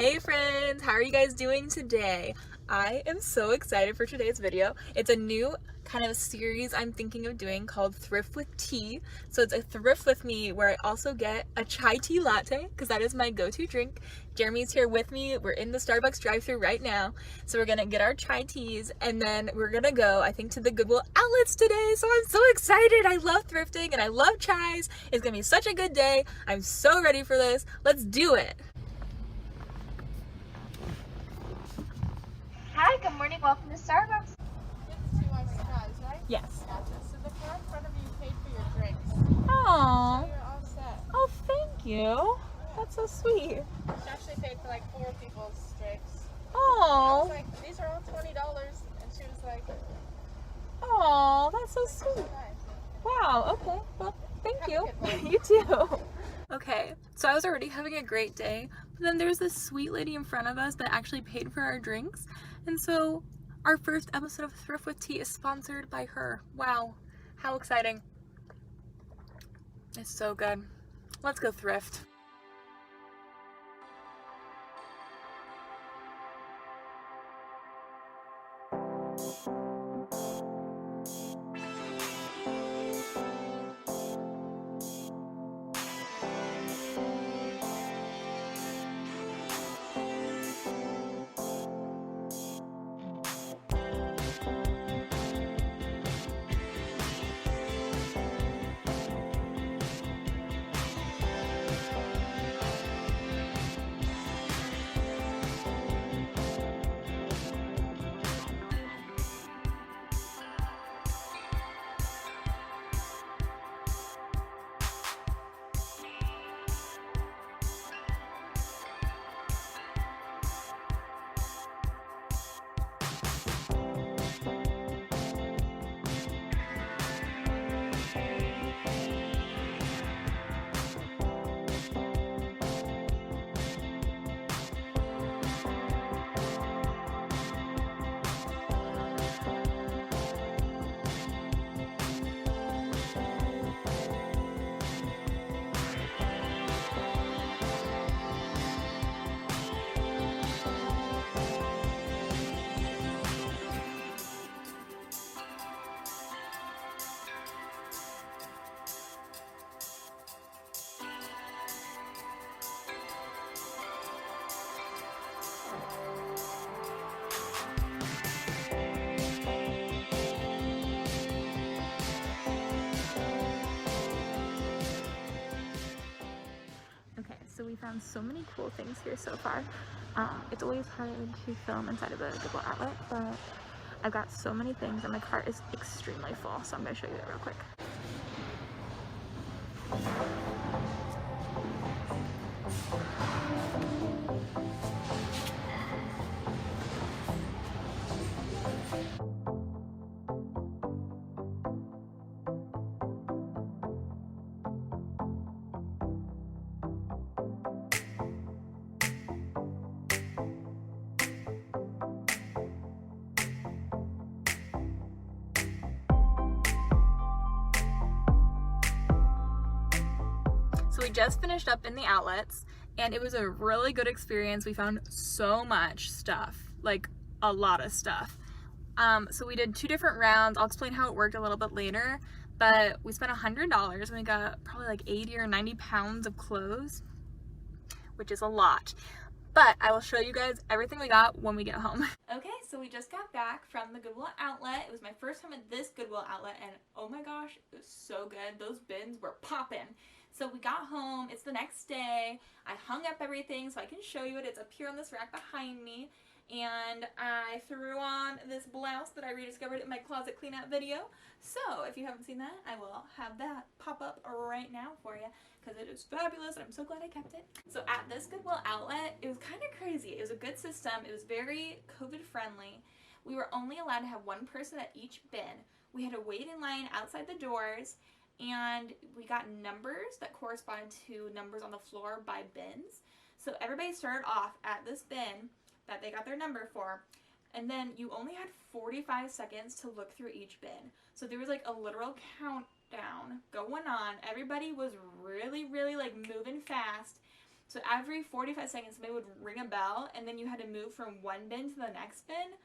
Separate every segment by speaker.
Speaker 1: Hey friends, how are you guys doing today? I am so excited for today's video. It's a new kind of series I'm thinking of doing called Thrift with Tea. So it's a thrift with me where I also get a chai tea latte because that is my go-to drink. Jeremy's here with me. We're in the Starbucks drive-thru right now. So we're gonna get our chai teas and then we're gonna go, I think, to the Goodwill Outlets today. So I'm so excited. I love thrifting and I love chais. It's gonna be such a good day. I'm so ready for this. Let's do it. Hi, good morning. Welcome to Starbucks.
Speaker 2: It's 2 iced chais, right?
Speaker 1: Yes.
Speaker 2: Gotcha. So the car in front of you paid for your drinks.
Speaker 1: Oh,
Speaker 2: So you're all set.
Speaker 1: oh, thank you. That's so sweet.
Speaker 2: She actually paid for like 4 people's drinks. I
Speaker 1: Oh,
Speaker 2: was like, these are all $20. And she was like,
Speaker 1: oh, that's so
Speaker 2: so
Speaker 1: sweet.
Speaker 2: nice.
Speaker 1: Wow. Okay. Well, thank
Speaker 2: Have a
Speaker 1: you.
Speaker 2: good one.
Speaker 1: You too. Okay, so I was already having a great day, but then there's this sweet lady in front of us that actually paid for our drinks, and so our first episode of Thrift with Tea is sponsored by her. Wow, how exciting. It's so good. Let's go thrift. Okay, so we found so many cool things here so far. It's always hard to film inside of a Goodwill Outlet, but I've got so many things and my cart is extremely full, so I'm going to show you that real quick. So we just finished up in the outlets and it was a really good experience. We found so much stuff, like a lot of stuff. So we did 2 different rounds. I'll explain how it worked a little bit later, but we spent $100 and we got probably like 80 or 90 pounds of clothes, which is a lot. But I will show you guys everything we got when we get home. Okay, so we just got back from the Goodwill Outlet. It was my first time at this Goodwill Outlet and oh my gosh, it was so good. Those bins were popping. So we got home, it's the next day. I hung up everything so I can show you it. It's up here on this rack behind me. And I threw on this blouse that I rediscovered in my closet clean out video. So if you haven't seen that, I will have that pop up right now for you because it is fabulous and I'm so glad I kept it. So at this Goodwill Outlet, it was kind of crazy. It was a good system. It was very COVID friendly. We were only allowed to have 1 person at each bin. We had to wait in line outside the doors and we got numbers that corresponded to numbers on the floor by bins. So everybody started off at this bin that they got their number for, and then you only had 45 seconds to look through each bin. So there was like a literal countdown going on. Everybody was really like moving fast, So every 45 seconds somebody would ring a bell and then you had to move from one bin to the next bin.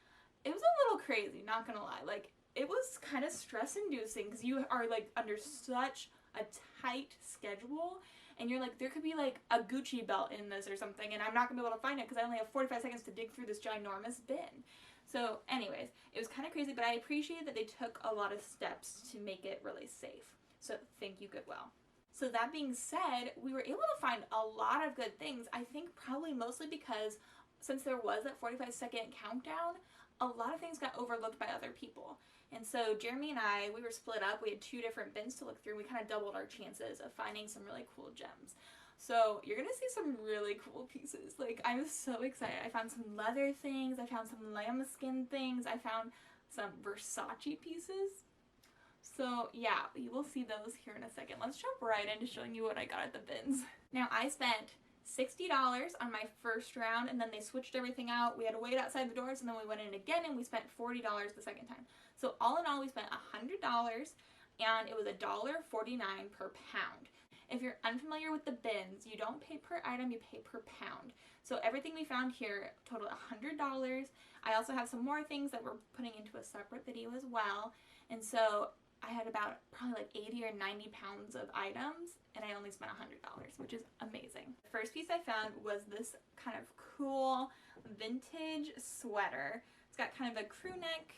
Speaker 1: It was a little crazy, not gonna lie. Like, it was kind of stress inducing because you are like under such a tight schedule, and you're like, there could be like a Gucci belt in this or something, and I'm not gonna be able to find it because I only have 45 seconds to dig through this ginormous bin. So anyways, it was kind of crazy, but I appreciate that they took a lot of steps to make it really safe. So thank you, Goodwill. So that being said, we were able to find a lot of good things. I think probably mostly because since there was that 45-second countdown, a lot of things got overlooked by other people. And so Jeremy and I, we were split up. We had 2 different bins to look through. We kind of doubled our chances of finding some really cool gems. So you're going to see some really cool pieces. Like, I'm so excited. I found some leather things. I found some lambskin things. I found some Versace pieces. So yeah, you will see those here in a second. Let's jump right into showing you what I got at the bins. Now, I spent $60 on my first round, and then they switched everything out. We had to wait outside the doors, and then we went in again, and we spent $40 the second time. So all in all, we spent $100, and it was $1.49 per pound. If you're unfamiliar with the bins, you don't pay per item, you pay per pound. So everything we found here totaled $100. I also have some more things that we're putting into a separate video as well. And so I had about probably like 80 or 90 pounds of items, and I only spent $100, which is amazing. The first piece I found was this kind of cool vintage sweater. It's got kind of a crew neck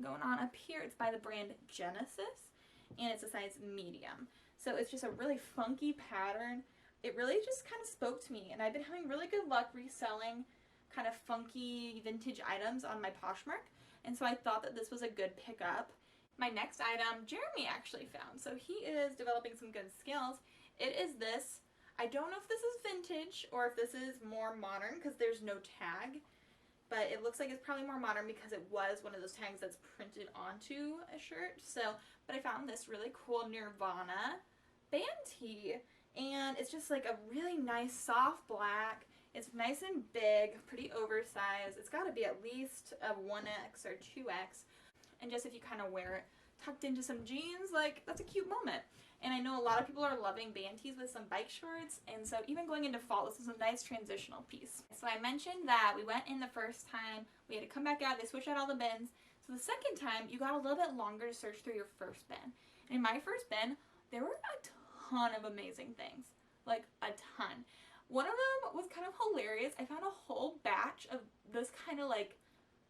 Speaker 1: going on up here. It's by the brand Genesis, and it's a size medium. So it's just a really funky pattern. It really just kind of spoke to me, and I've been having really good luck reselling kind of funky vintage items on my Poshmark, and so I thought that this was a good pickup. My next item, Jeremy actually found, so he is developing some good skills. It is this. I don't know if this is vintage or if this is more modern because there's no tag, but it looks like it's probably more modern because it was one of those tags that's printed onto a shirt. So, but I found this really cool Nirvana band tee, and it's just like a really nice soft black. It's nice and big, pretty oversized. It's got to be at least a 1X or 2X. And just if you kind of wear it tucked into some jeans, like, that's a cute moment. And I know a lot of people are loving band tees with some bike shorts, and so even going into fall, this is a nice transitional piece. So I mentioned that we went in the first time, we had to come back out, they switched out all the bins. So the second time, you got a little bit longer to search through your first bin. And in my first bin, there were a ton of amazing things. Like, a ton. One of them was kind of hilarious. I found a whole batch of this kind of like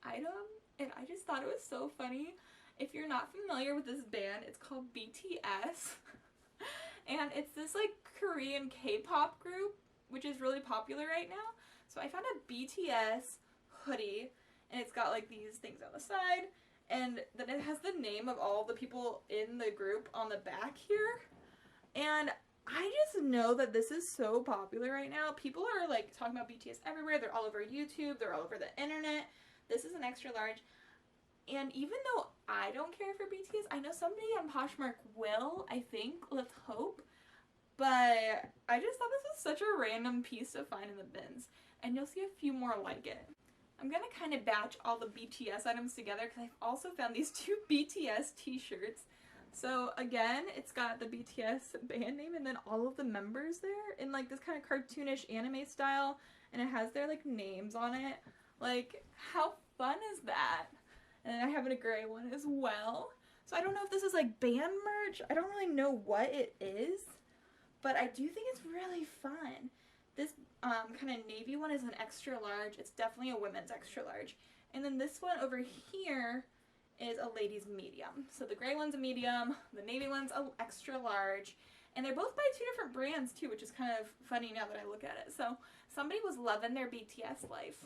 Speaker 1: item, and I just thought it was so funny. If you're not familiar with this band, it's called BTS. And it's this like Korean K-pop group, which is really popular right now. So I found a BTS hoodie, and it's got like these things on the side, and then it has the name of all the people in the group on the back here. And I just know that this is so popular right now. People are like talking about BTS everywhere. They're all over YouTube. They're all over the internet. This is an extra large. And even though I don't care for BTS, I know somebody on Poshmark will, I think. Let's hope. But I just thought this was such a random piece to find in the bins. And you'll see a few more like it. I'm going to kind of batch all the BTS items together because I've also found these 2 BTS t-shirts. So again, it's got the BTS band name and then all of the members there in like this kind of cartoonish anime style. And it has their like names on it. Like, how fun is that? And then I have a gray one as well. So I don't know if this is like band merch. I don't really know what it is. But I do think it's really fun. This kind of navy one is an extra large. It's definitely a women's extra large. And then this one over here is a ladies medium. So the gray one's a medium, the navy one's an extra large. And they're both by 2 different brands too, which is kind of funny now that I look at it. So somebody was loving their BTS life.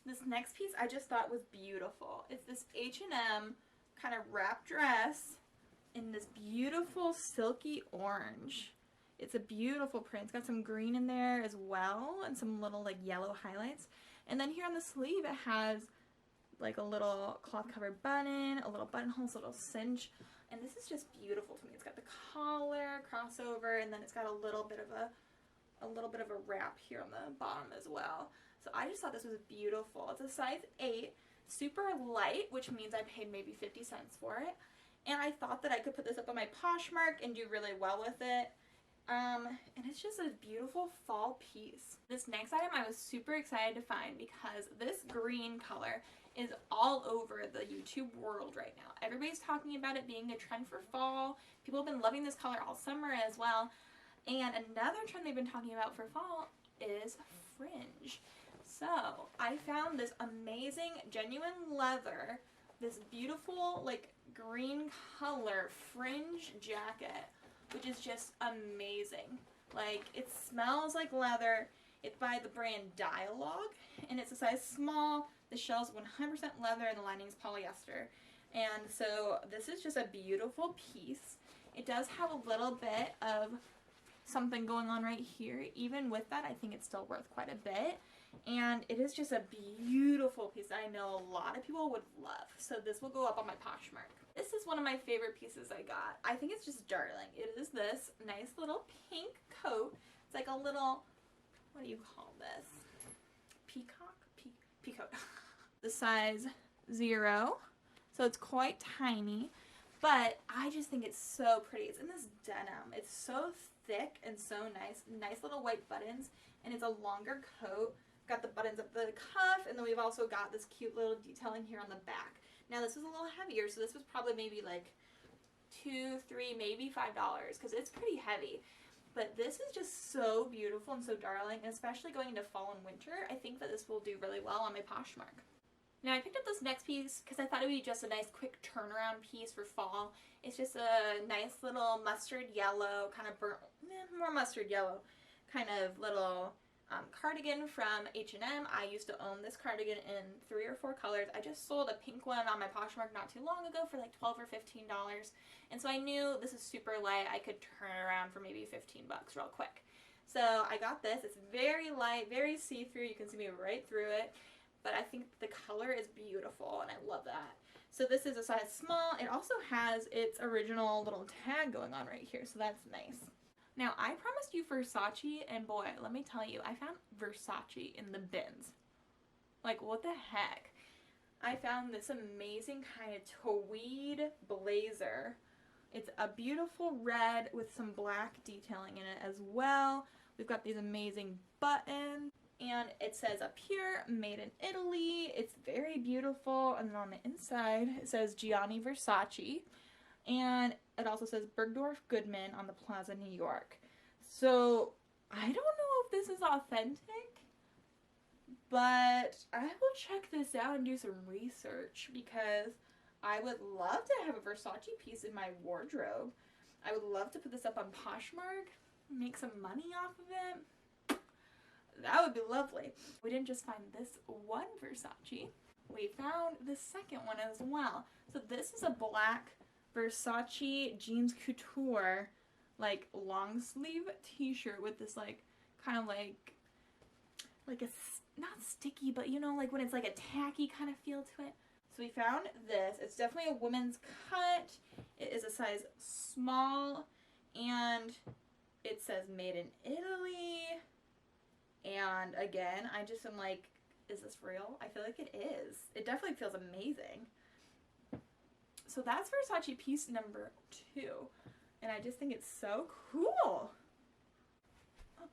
Speaker 1: This next piece I just thought was beautiful. It's this H&M kind of wrap dress in this beautiful silky orange. It's a beautiful print. It's got some green in there as well and some little like yellow highlights. And then here on the sleeve it has like a little cloth covered button, a little buttonhole, a little cinch. And this is just beautiful to me. It's got the collar, crossover, and then it's got a little bit of a wrap here on the bottom as well. So I just thought this was beautiful. It's a size 8, super light, which means I paid maybe 50 cents for it. And I thought that I could put this up on my Poshmark and do really well with it. And it's just a beautiful fall piece. This next item I was super excited to find because this green color is all over the YouTube world right now. Everybody's talking about it being a trend for fall. People have been loving this color all summer as well. And another trend they've been talking about for fall is fringe. So I found this amazing genuine leather, this beautiful like green color fringe jacket, which is just amazing. Like, it smells like leather. It's by the brand Dialogue, and it's a size small. The shell's 100% leather and the lining's polyester. And so this is just a beautiful piece. It does have a little bit of something going on right here. Even with that, I think it's still worth quite a bit. And it is just a beautiful piece that I know a lot of people would love. So this will go up on my Poshmark. This is one of my favorite pieces I got. I think it's just darling. It is this nice little pink coat. It's like a little, what do you call this? Peacock? Peacoat. The size 0. So it's quite tiny. But I just think it's so pretty. It's in this denim. It's so thick and so nice. Nice little white buttons. And it's a longer coat. Got the buttons at the cuff. And then we've also got this cute little detailing here on the back. Now this was a little heavier, so this was probably maybe like $2, $3, maybe $5 because it's pretty heavy. But this is just so beautiful and so darling, and especially going into fall and winter, I think that this will do really well on my Poshmark. Now I picked up this next piece because I thought it would be just a nice quick turnaround piece for fall. It's just a nice little mustard yellow, kind of burnt, more mustard yellow, kind of little cardigan from H&M. I used to own this cardigan in 3 or 4 colors. I just sold a pink one on my Poshmark not too long ago for like $12 or $15. And so I knew this is super light. I could turn around for maybe 15 bucks real quick. So I got this. It's very light, very see-through. You can see me right through it. But I think the color is beautiful and I love that. So this is a size small. It also has its original little tag going on right here. So that's nice. Now, I promised you Versace, and boy, let me tell you, I found Versace in the bins. Like, what the heck? I found this amazing kind of tweed blazer. It's a beautiful red with some black detailing in it as well. We've got these amazing buttons, and it says up here, made in Italy. It's very beautiful, and then on the inside, it says Gianni Versace. And it also says Bergdorf Goodman on the Plaza, New York. So, I don't know if this is authentic, but I will check this out and do some research because I would love to have a Versace piece in my wardrobe. I would love to put this up on Poshmark, make some money off of it. That would be lovely. We didn't just find this one Versace. We found the second one as well. So this is a black Versace jeans couture like long sleeve t-shirt with this like kind of like a not sticky, but you know, like when it's like a tacky kind of feel to it. So we found this. It's definitely a woman's cut. It is a size small and it says made in Italy. And again, I just am like, is this real? I feel like it is. It definitely feels amazing. So that's Versace piece number 2. And I just think it's so cool.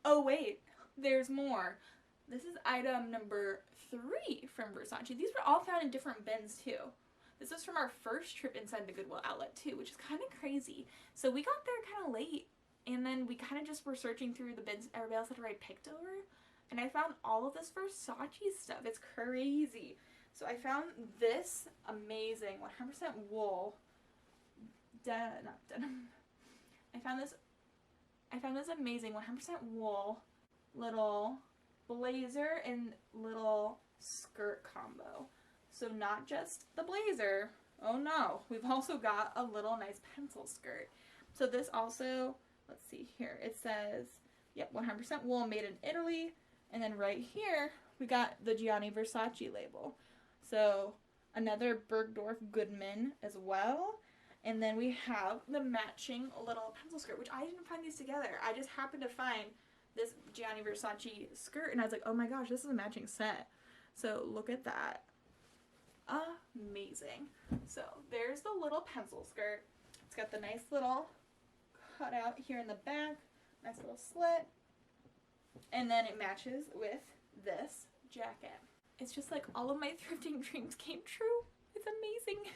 Speaker 1: Oh wait, there's more. This is item number 3 from Versace. These were all found in different bins too. This was from our first trip inside the Goodwill Outlet too, which is kind of crazy. So we got there kind of late, and then we kind of just were searching through the bins everybody else had already picked over. And I found all of this Versace stuff. It's crazy. So I found this amazing 100% wool, not denim. I found this amazing 100% wool little blazer and little skirt combo. So not just the blazer. Oh no, we've also got a little nice pencil skirt. So this also, let's see here. It says, yep, 100% wool, made in Italy. And then right here, we got the Gianni Versace label. So another Bergdorf Goodman as well. And then we have the matching little pencil skirt, which I didn't find these together. I just happened to find this Gianni Versace skirt, and I was like, oh my gosh, this is a matching set. So look at that. Amazing. So there's the little pencil skirt. It's got the nice little cutout here in the back. Nice little slit. And then it matches with this jacket. It's just like all of my thrifting dreams came true. It's amazing.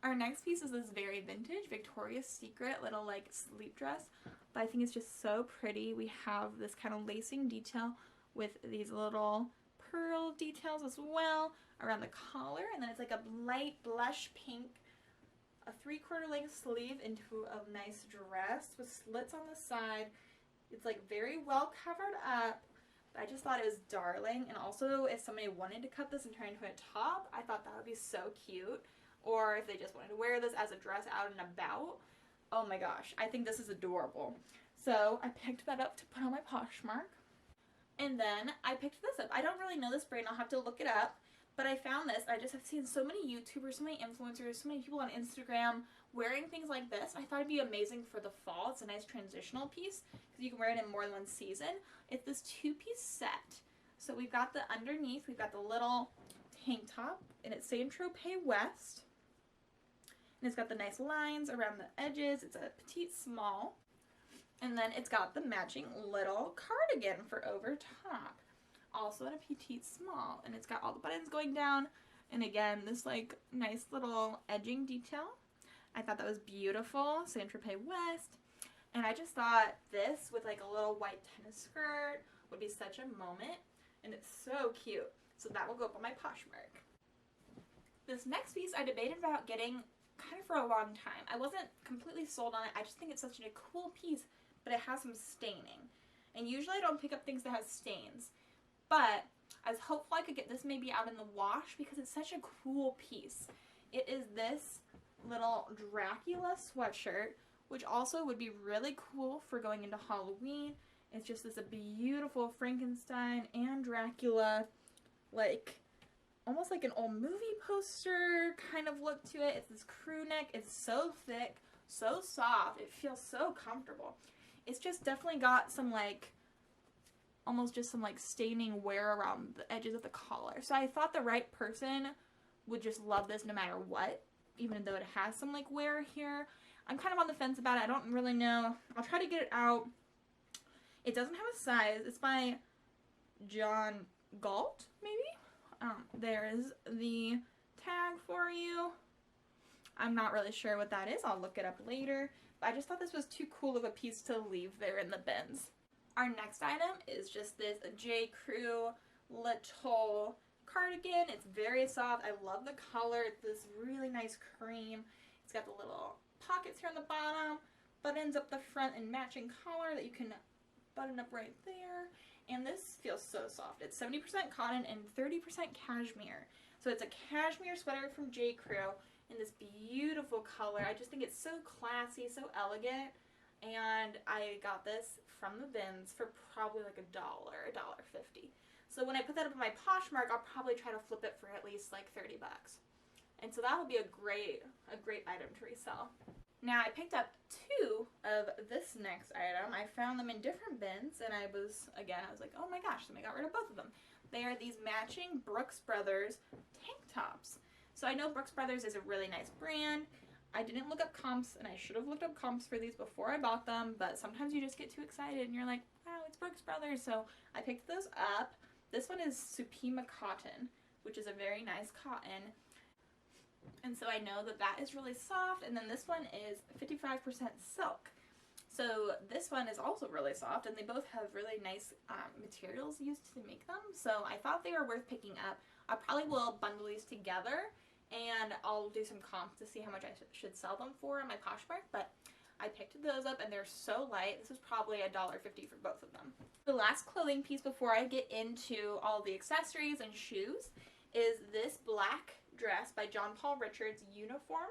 Speaker 1: Our next piece is this very vintage Victoria's Secret little like sleep dress, but I think it's just so pretty. We have this kind of lacing detail with these little pearl details as well around the collar, and then it's like a light blush pink, a 3/4 length sleeve into a nice dress with slits on the side. It's like very well covered up. I just thought it was darling, and also if somebody wanted to cut this and turn it into a top, I thought that would be so cute. Or if they just wanted to wear this as a dress out and about. Oh my gosh, I think this is adorable. So I picked that up to put on my Poshmark. And then I picked this up. I don't really know this brand, I'll have to look it up. But I found this. I just have seen so many YouTubers, so many influencers, so many people on Instagram wearing things like this. I thought it'd be amazing for the fall. It's a nice transitional piece because you can wear it in more than one season. It's this 2-piece set. So we've got the underneath, we've got the little tank top, and it's Saint Tropez West. And it's got the nice lines around the edges. It's a petite small. And then it's got the matching little cardigan for over top. Also in a petite small. And it's got all the buttons going down. And again, this like nice little edging detail. I thought that was beautiful. Saint Tropez West. And I just thought this with like a little white tennis skirt would be such a moment. And it's so cute. So that will go up on my Poshmark. This next piece I debated about getting kind of for a long time. I wasn't completely sold on it. I just think it's such a cool piece, but it has some staining. And usually I don't pick up things that have stains. But I was hopeful I could get this maybe out in the wash because it's such a cool piece. It is this little Dracula sweatshirt, which also would be really cool for going into Halloween. It's just this beautiful Frankenstein and Dracula, like almost like an old movie poster kind of look to it. It's this crew neck. It's so thick, so soft. It feels so comfortable. It's just definitely got some like, almost just some like staining wear around the edges of the collar. So I thought the right person would just love this no matter what, even though it has some like wear here. I'm kind of on the fence about it. I don't really know. I'll try to get it out. It doesn't have a size. It's by John Galt, maybe? There is the tag for you. I'm not really sure what that is. I'll look it up later. But I just thought this was too cool of a piece to leave there in the bins. Our next item is just this J. Crew little cardigan. It's very soft. I love the color. It's this really nice cream. It's got the little pockets here on the bottom, buttons up the front, and matching collar that you can button up right there. And this feels so soft. It's 70% cotton and 30% cashmere. So it's a cashmere sweater from J. Crew in this beautiful color. I just think it's so classy, so elegant. And I got this from the bins for probably like $1, $1.50. So when I put that up in my Poshmark, I'll probably try to flip it for at least like 30 bucks. And so that will be a great item to resell. Now I picked up 2 of this next item. I found them in different bins, and I was like, oh my gosh, somebody got rid of both of them. They are these matching Brooks Brothers tank tops. So I know Brooks Brothers is a really nice brand. I didn't look up comps, and I should have looked up comps for these before I bought them, but sometimes you just get too excited and you're like, wow, it's Brooks Brothers. So I picked those up. This one is Supima cotton, which is a very nice cotton. And so I know that that is really soft, and then this one is 55% silk. So this one is also really soft, and they both have really nice materials used to make them. So I thought they were worth picking up. I probably will bundle these together, and I'll do some comps to see how much I should sell them for on my Poshmark, but I picked those up, and they're so light. This is probably $1.50 for both of them. The last clothing piece before I get into all the accessories and shoes is this black dress by John Paul Richards Uniform.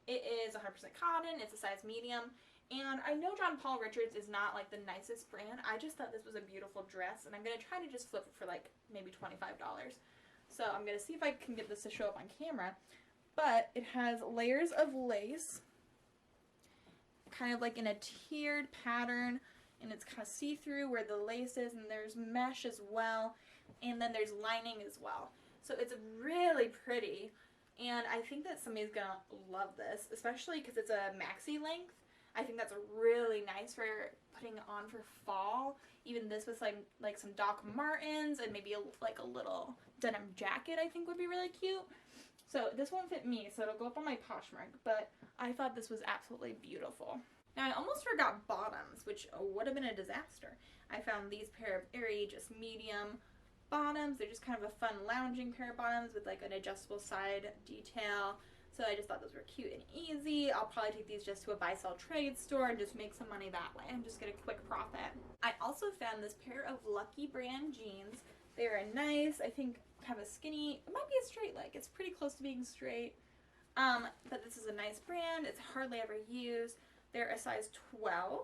Speaker 1: It is 100% cotton. It's a size medium. And I know John Paul Richards is not like the nicest brand. I just thought this was a beautiful dress, and I'm going to try to just flip it for like maybe $25. So I'm going to see if I can get this to show up on camera. But it has layers of lace, kind of like in a tiered pattern, and it's kind of see-through where the lace is, and there's mesh as well, and then there's lining as well. So it's really pretty, and I think that somebody's gonna love this, especially because it's a maxi length. I think that's really nice for putting on for fall. Even this with like some Doc Martens and maybe like a little denim jacket I think would be really cute. So this won't fit me, so it'll go up on my Poshmark, but I thought this was absolutely beautiful. Now I almost forgot bottoms, which would have been a disaster. I found these pair of Aerie just medium bottoms. They're just kind of a fun lounging pair of bottoms with like an adjustable side detail. So I just thought those were cute and easy. I'll probably take these just to a buy sell trade store and just make some money that way and just get a quick profit. I also found this pair of Lucky brand jeans. They are nice, I think kind of a skinny, it might be a straight leg. It's pretty close to being straight. But this is a nice brand. It's hardly ever used. They're a size 12,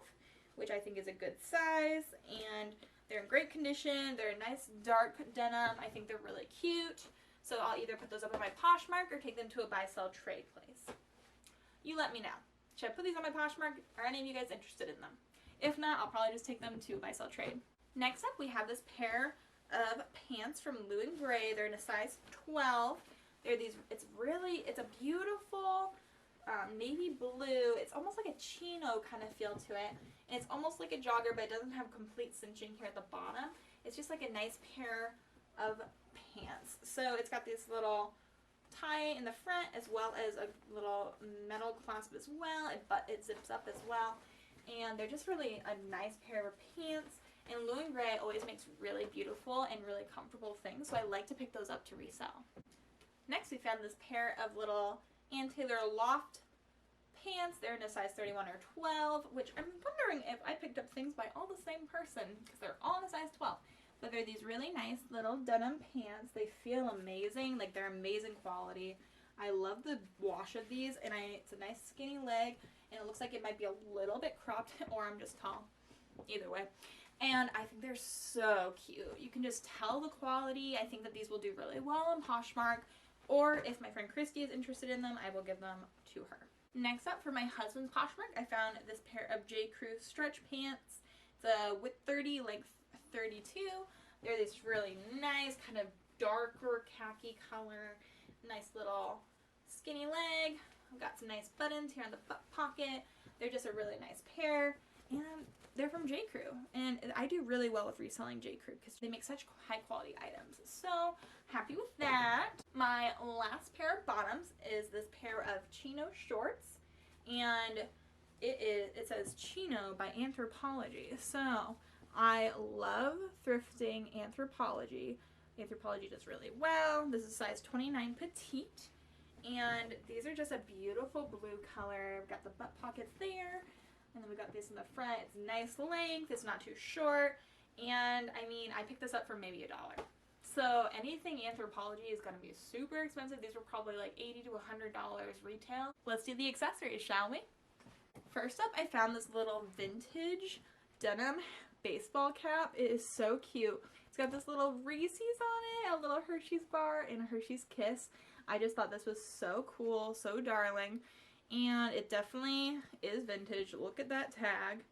Speaker 1: which I think is a good size, and they're in great condition. They're a nice dark denim. I think they're really cute. So I'll either put those up on my Poshmark or take them to a buy sell trade place. You let me know. Should I put these on my Poshmark? Are any of you guys interested in them? If not, I'll probably just take them to a buy sell trade. Next up, we have this pair of pants from Lou & Grey. They're in a size 12. They're these, it's a beautiful navy blue. It's almost like a chino kind of feel to it. And it's almost like a jogger, but it doesn't have complete cinching here at the bottom. It's just like a nice pair of pants. So it's got this little tie in the front as well as a little metal clasp as well. It zips up as well. And they're just really a nice pair of pants. And Lou & Grey always makes really beautiful and really comfortable things, so I like to pick those up to resell. Next, we found this pair of little Ann Taylor Loft pants. They're in a size 31 or 12, which I'm wondering if I picked up things by all the same person, because they're all in a size 12. But they're these really nice little denim pants. They feel amazing, like they're amazing quality. I love the wash of these, and it's a nice skinny leg, and it looks like it might be a little bit cropped, or I'm just tall. Either way. And I think they're so cute. You can just tell the quality. I think that these will do really well on Poshmark, or if my friend Christy is interested in them, I will give them to her. Next up, for my husband's Poshmark, I found this pair of J. Crew stretch pants. It's a width 30, length 32. They're this really nice, kind of darker khaki color. Nice little skinny leg. I've got some nice buttons here on the butt pocket. They're just a really nice pair. And they're from J. Crew, and I do really well with reselling J. Crew because they make such high quality items. So happy with that. My last pair of bottoms is this pair of chino shorts, and it says Chino by Anthropologie. So I love thrifting Anthropologie. Anthropologie does really well. This is size 29 petite, and these are just a beautiful blue color. I've got the butt pockets there. And then we got this in the front. It's nice length. It's not too short. And I mean, I picked this up for maybe $1. So anything Anthropologie is going to be super expensive. These were probably like $80 to $100 retail. Let's do the accessories, shall we? First up, I found this little vintage denim baseball cap. It is so cute. It's got this little Reese's on it, a little Hershey's bar, and a Hershey's Kiss. I just thought this was so cool, so darling. And it definitely is vintage. Look at that tag.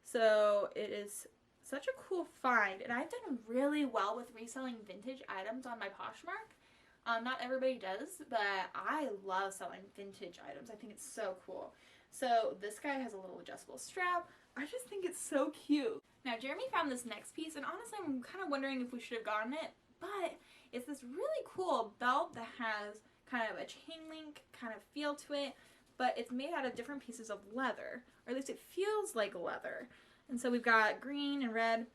Speaker 1: So it is such a cool find. And I've done really well with reselling vintage items on my Poshmark. Not everybody does, but I love selling vintage items. I think it's so cool. So this guy has a little adjustable strap. I just think it's so cute. Now Jeremy found this next piece, and honestly I'm kind of wondering if we should have gotten it. But it's this really cool belt that has kind of a chain link kind of feel to it, but it's made out of different pieces of leather, or at least it feels like leather. And so we've got green and red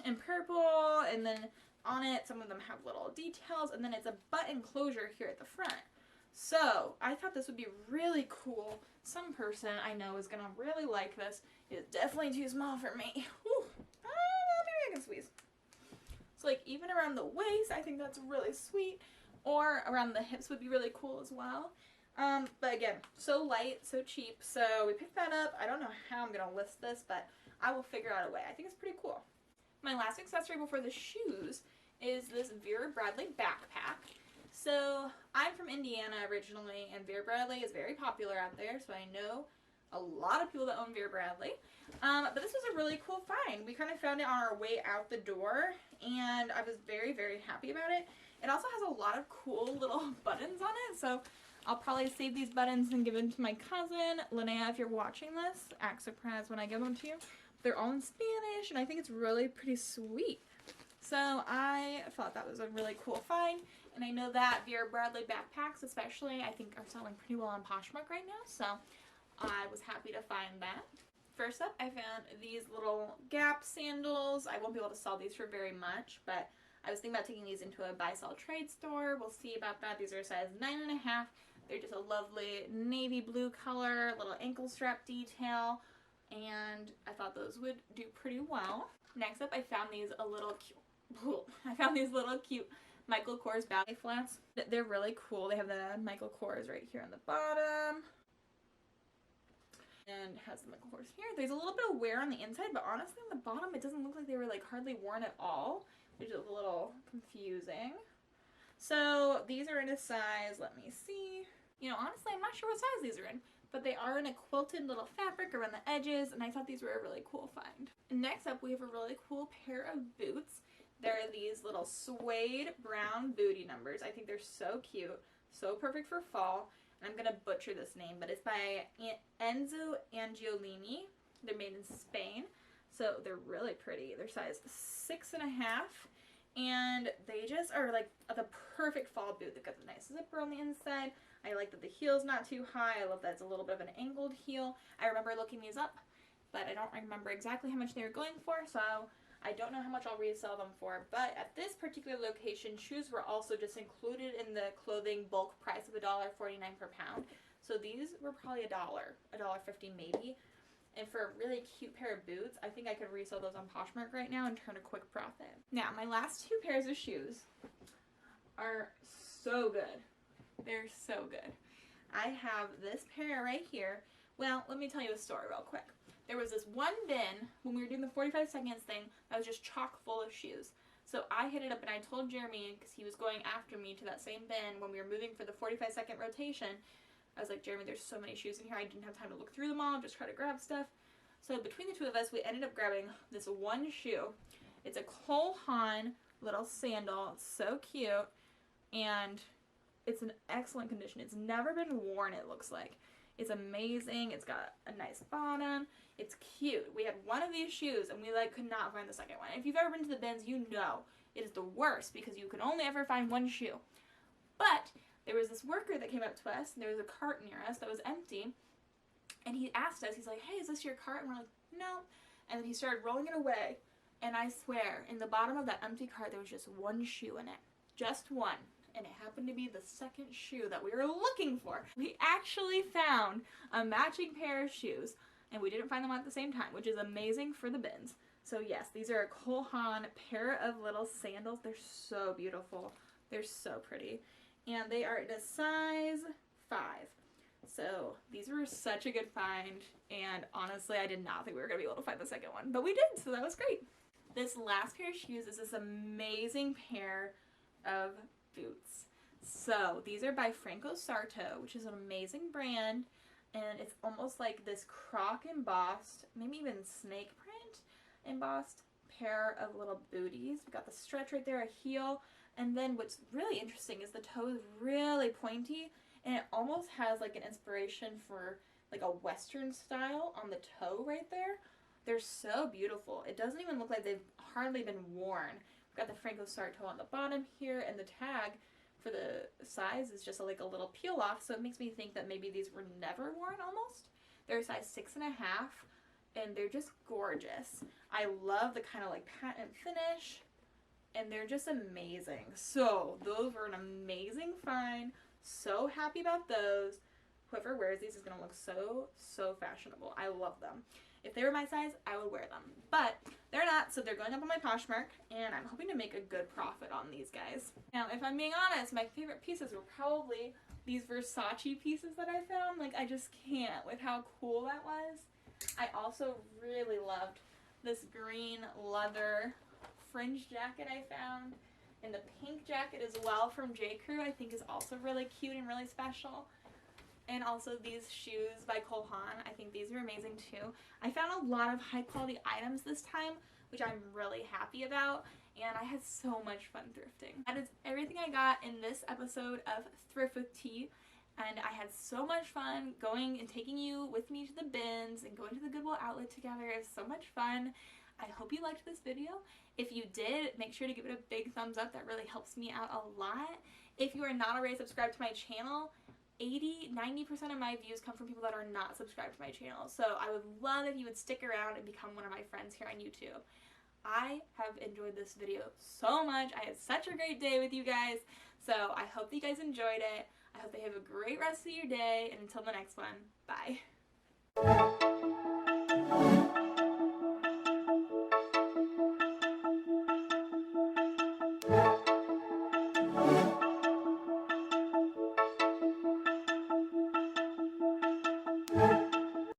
Speaker 1: and purple, and then on it some of them have little details, and then it's a button closure here at the front. So I thought this would be really cool. Some person I know is gonna really like this. It's definitely too small for me. Whew. Maybe I can squeeze. So like even around the waist, I think that's really sweet. Or around the hips would be really cool as well. But again, so light, so cheap. So we picked that up. I don't know how I'm going to list this, but I will figure out a way. I think it's pretty cool. My last accessory before the shoes is this Vera Bradley backpack. So I'm from Indiana originally, and Vera Bradley is very popular out there. So I know a lot of people that own Vera Bradley. But this was a really cool find. We kind of found it on our way out the door, and I was very, very happy about it. It also has a lot of cool little buttons on it, so I'll probably save these buttons and give them to my cousin. Linnea, if you're watching this, act surprised when I give them to you. They're all in Spanish, and I think it's really pretty sweet. So I thought that was a really cool find, and I know that Vera Bradley backpacks especially, I think are selling pretty well on Poshmark right now, so I was happy to find that. First up, I found these little Gap sandals. I won't be able to sell these for very much, but I was thinking about taking these into a buy-sell trade store. We'll see about that. These are a size 9.5. They're just a lovely navy blue color, little ankle strap detail, and I thought those would do pretty well. Next up, I found these little cute Michael Kors ballet flats. They're really cool. They have the Michael Kors right here on the bottom. And has the Michael Kors here. There's a little bit of wear on the inside, but honestly on the bottom it doesn't look like they were like hardly worn at all, which is a little confusing. So these are in a size, let me see. You know, honestly I'm not sure what size these are in, but they are in a quilted little fabric around the edges, and I thought these were a really cool find. Next up, we have a really cool pair of boots. They're these little suede brown booty numbers. I think they're so cute, so perfect for fall. And I'm gonna butcher this name, but it's by Enzo Angiolini. They're made in Spain, so they're really pretty. They're size 6.5, and they just are like the perfect fall boot. They've got the nice zipper on the inside. I like that the heel's not too high. I love that it's a little bit of an angled heel. I remember looking these up, but I don't remember exactly how much they were going for, so I don't know how much I'll resell them for. But at this particular location, shoes were also just included in the clothing bulk price of $1.49 per pound. So these were probably $1.50 maybe. And for a really cute pair of boots, I think I could resell those on Poshmark right now and turn a quick profit. Now, my last two pairs of shoes are so good. They're so good. I have this pair right here. Well, let me tell you a story real quick. There was this one bin when we were doing the 45 seconds thing that was just chock full of shoes. So I hit it up and I told Jeremy, because he was going after me to that same bin when we were moving for the 45-second rotation, I was like, Jeremy, there's so many shoes in here. I didn't have time to look through them all, just try to grab stuff. So between the two of us, we ended up grabbing this one shoe. It's a Cole Haan little sandal. It's so cute. And it's in excellent condition. It's never been worn, it looks like. It's amazing. It's got a nice bottom. It's cute. We had one of these shoes and we could not find the second one. If you've ever been to the bins, you know it is the worst because you can only ever find one shoe. But there was this worker that came up to us, and there was a cart near us that was empty, and he asked us, he's like, hey, is this your cart? And we're like, no. And then he started rolling it away, and I swear, in the bottom of that empty cart, there was just one shoe in it. Just one. And it happened to be the second shoe that we were looking for. We actually found a matching pair of shoes, and we didn't find them at the same time, which is amazing for the bins. So yes, these are a Cole Haan pair of little sandals. They're so beautiful. They're so pretty. And they are in a size 5. So these were such a good find, and honestly I did not think we were going to be able to find the second one, but we did, so that was great. This last pair of shoes is this amazing pair of boots. So these are by Franco Sarto, which is an amazing brand, and it's almost like this croc embossed, maybe even snake print embossed pair of little booties. We've got the stretch right there, a heel, and then what's really interesting is the toe is really pointy, and it almost has like an inspiration for like a Western style on the toe right there. They're so beautiful. It doesn't even look like they've hardly been worn. We've got the Franco Sarto on the bottom here, and the tag for the size is just like a little peel off, so it makes me think that maybe these were never worn almost. They're a size 6.5, and they're just gorgeous. I love the kind of like patent finish, and they're just amazing. So those were an amazing find. So happy about those. Whoever wears these is going to look so, so fashionable. I love them. If they were my size, I would wear them. But they're not, so they're going up on my Poshmark, and I'm hoping to make a good profit on these guys. Now, if I'm being honest, my favorite pieces were probably these Versace pieces that I found. Like, I just can't with how cool that was. I also really loved this green leather fringe jacket I found. And the pink jacket as well from J. Crew I think is also really cute and really special. And also these shoes by Cole Haan. I think these are amazing too. I found a lot of high quality items this time, which I'm really happy about, and I had so much fun thrifting. That is everything I got in this episode of Thrift with Tea, and I had so much fun going and taking you with me to the bins and going to the Goodwill Outlet together. It was so much fun. I hope you liked this video. If you did, make sure to give it a big thumbs up. That really helps me out a lot. If you are not already subscribed to my channel, 90% of my views come from people that are not subscribed to my channel. So I would love if you would stick around and become one of my friends here on YouTube. I have enjoyed this video so much. I had such a great day with you guys. So I hope that you guys enjoyed it. I hope that you have a great rest of your day. And until the next one, bye.